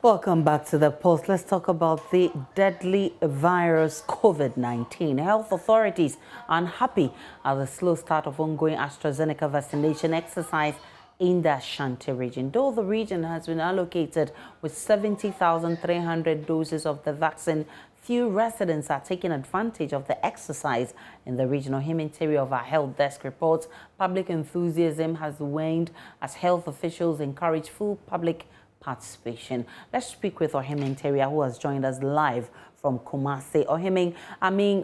Welcome back to the Post. Let's talk about the deadly virus COVID-19. Health authorities are unhappy at the slow start of ongoing AstraZeneca vaccination exercise in the Ashanti region. Though the region has been allocated with 70,300 doses of the vaccine, few residents are taking advantage of the exercise in the regional Humanitarian of our health desk reports. Public enthusiasm has waned as health officials encourage full public participation. Let's speak with Ohiming Teria, who has joined us live from Kumasi. Ohiming,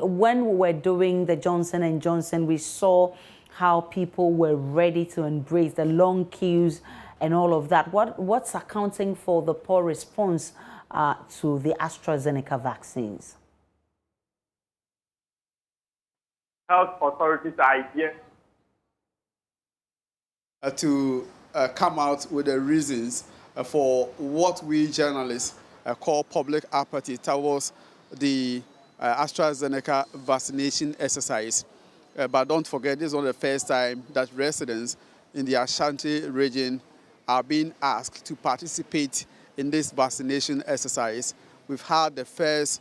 when we were doing the Johnson & Johnson, we saw how people were ready to embrace the long queues and all of that. What's accounting for the poor response to the AstraZeneca vaccines? Health authorities are here to come out with the reasons for what we journalists call public apathy towards the AstraZeneca vaccination exercise. But don't forget, this is not the first time that residents in the Ashanti region are being asked to participate in this vaccination exercise. We've had the first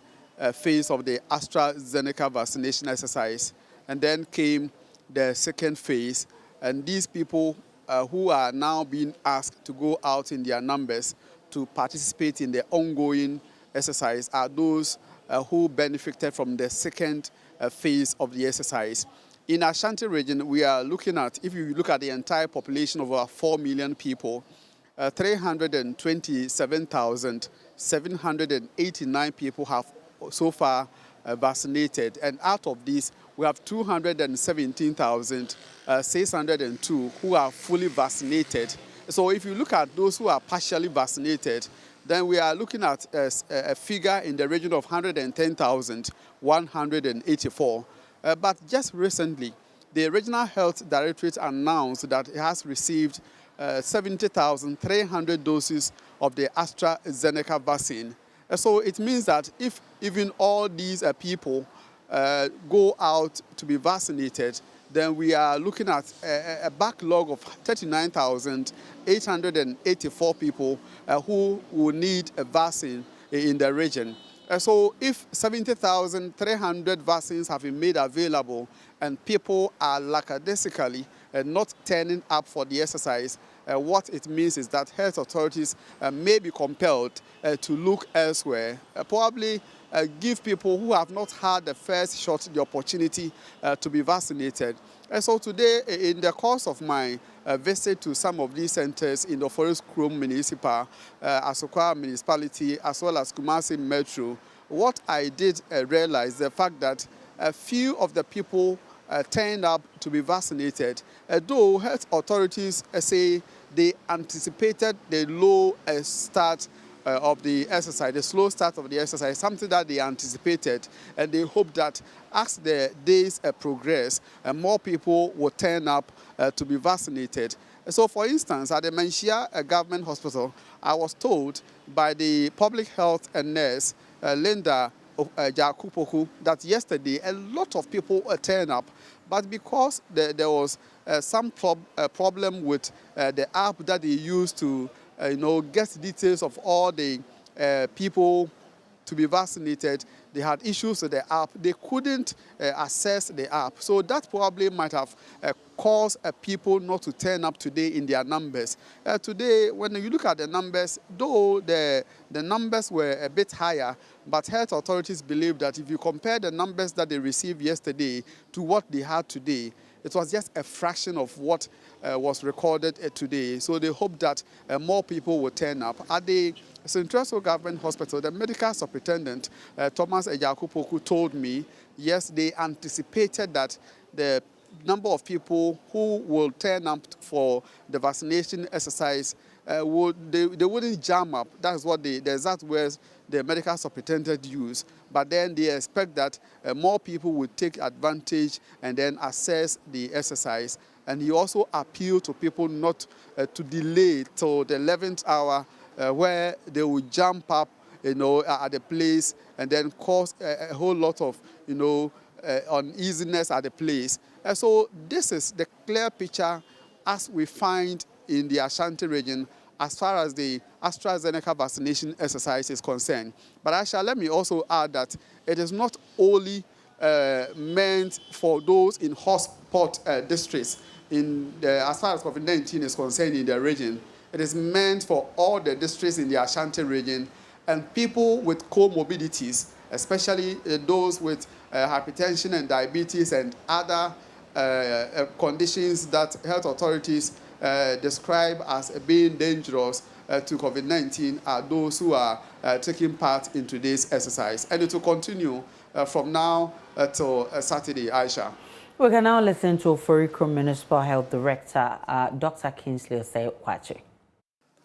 phase of the AstraZeneca vaccination exercise, and then came the second phase, and these people who are now being asked to go out in their numbers to participate in the ongoing exercise are those who benefited from the second phase of the exercise. In Ashanti region, we are looking at, if you look at the entire population of over 4 million people, 327,789 people have so far vaccinated, and out of these we have 217,602 who are fully vaccinated. So if you look at those who are partially vaccinated, then we are looking at a figure in the region of 110,184. But just recently, the Regional Health Directorate announced that it has received 70,300 doses of the AstraZeneca vaccine. So it means that if even all these people go out to be vaccinated, then we are looking at a backlog of 39,884 people who will need a vaccine in the region. So if 70,300 vaccines have been made available and people are lackadaisically not turning up for the exercise, what it means is that health authorities may be compelled to look elsewhere, probably give people who have not had the first shot the opportunity to be vaccinated. And so today, in the course of my visit to some of these centers in the Forest Chrome Municipal, Asokwa Municipality, as well as Kumasi Metro, what I did realize the fact that a few of the people turned up to be vaccinated, though health authorities say they anticipated the low start of the exercise, the slow start of the exercise, something that they anticipated, and they hope that as the days progress, more people will turn up to be vaccinated. So, for instance, at the Manshia Government Hospital, I was told by the public health nurse, Linda Jakupoku, that yesterday a lot of people turned up, but because there was some problem with the app that they used to get details of all the people to be vaccinated, they had issues with the app. They couldn't access the app. So that probably might have caused people not to turn up today in their numbers. Today, when you look at the numbers, though the numbers were a bit higher, but health authorities believe that if you compare the numbers that they received yesterday to what they had today, it was just a fraction of what was recorded today. So they hope that more people will turn up. At the Central Government Hospital, the medical superintendent, Thomas Ejakupoku, told me, yes, they anticipated that the number of people who will turn up for the vaccination exercise they wouldn't jam up. That's what the exact words the medical superintendent used. But then they expect that more people would take advantage and then access the exercise. And he also appealed to people not to delay till the 11th hour where they would jump up, at the place and then cause a whole lot of, uneasiness at the place. And so this is the clear picture as we find in the Ashanti region as far as the AstraZeneca vaccination exercise is concerned. But Aisha, let me also add that it is not only meant for those in hotspot districts as far as COVID-19 is concerned in the region. It is meant for all the districts in the Ashanti region and people with comorbidities, especially those with hypertension and diabetes and other conditions that health authorities describe as being dangerous to COVID-19 are those who are taking part in today's exercise. And it will continue from now till Saturday, Aisha. We can now listen to Oforiko Municipal Health Director, Dr. Kingsley Osei-Kwache.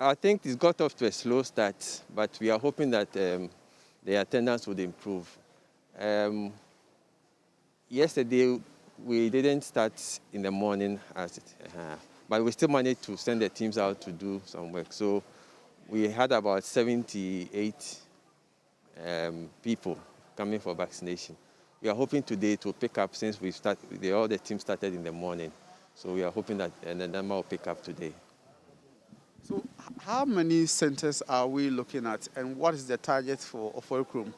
I think it's got off to a slow start, but we are hoping that the attendance would improve. Yesterday, we didn't start in the morning, but we still managed to send the teams out to do some work. So we had about 78 people coming for vaccination. We are hoping today to pick up since all the teams started in the morning. So we are hoping that the number will pick up today. So how many centers are we looking at, and what is the target for Oforiko?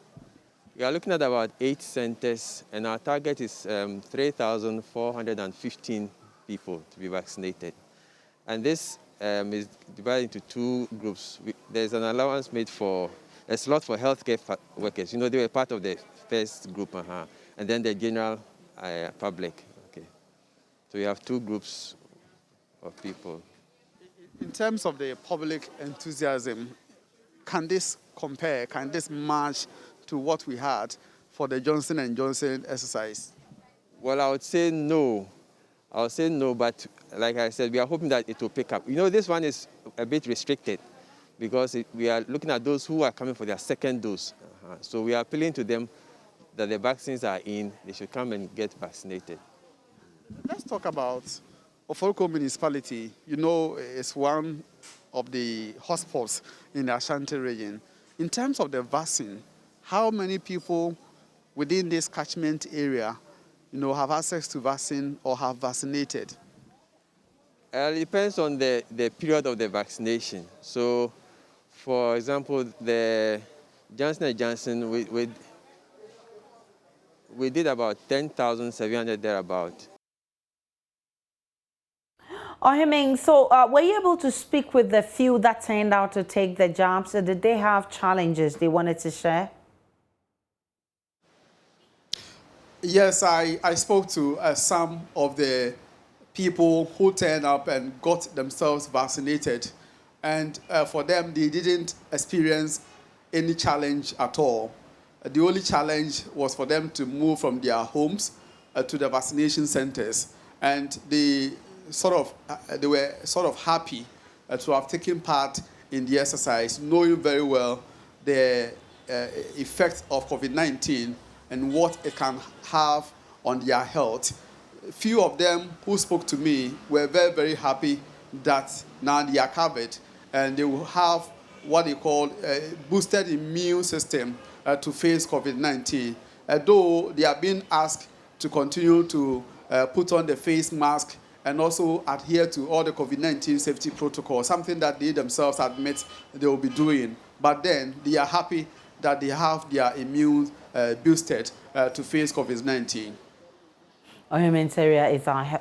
We are looking at about 8 centers, and our target is 3,415 people to be vaccinated. And this is divided into 2 groups. There's an allowance made for a slot for healthcare workers. You know, they were part of the first group, and then the general public. Okay. So we have 2 groups of people. In terms of the public enthusiasm, can this compare, can this match to what we had for the Johnson & Johnson exercise? Well, I would say no. I would say no, but like I said, we are hoping that it will pick up. You know, this one is a bit restricted because we are looking at those who are coming for their second dose. So we are appealing to them that the vaccines are in, they should come and get vaccinated. Let's talk about Oforiko municipality. You know, it's one of the hotspots in the Ashanti region. In terms of the vaccine, how many people within this catchment area, you know, have access to vaccine or have vaccinated? It depends on the period of the vaccination. So, for example, the Johnson & Johnson, we did about 10,700 thereabout. Ohiming, so were you able to speak with the few that turned out to take the jobs? Did they have challenges they wanted to share? Yes, I spoke to some of the people who turned up and got themselves vaccinated. And for them, they didn't experience any challenge at all. The only challenge was for them to move from their homes to the vaccination centers. And they were sort of happy to have taken part in the exercise, knowing very well the effect of COVID-19 and what it can have on their health. Few of them who spoke to me were very, very happy that now they are covered and they will have what they call a boosted immune system to face COVID-19. Though they are being asked to continue to put on the face mask and also adhere to all the COVID-19 safety protocols, something that they themselves admit they will be doing. But then they are happy that they have their immune boosted to face COVID-19. Ohiming's area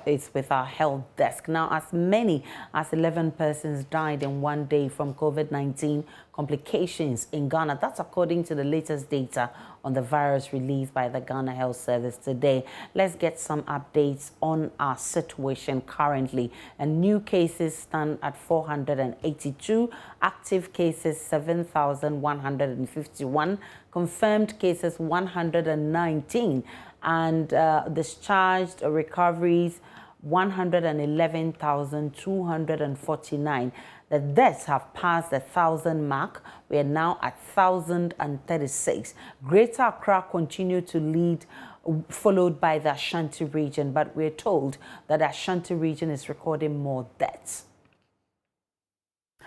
is with our health desk. Now, as many as 11 persons died in one day from COVID-19 complications in Ghana. That's according to the latest data on the virus released by the Ghana Health Service today. Let's get some updates on our situation currently. And new cases stand at 482, active cases 7,151, confirmed cases 119, and discharged recoveries 111,249. The deaths have passed the 1,000 mark. We are now at 1,036. Greater Accra continue to lead, followed by the Ashanti region, but we're told that the Ashanti region is recording more deaths.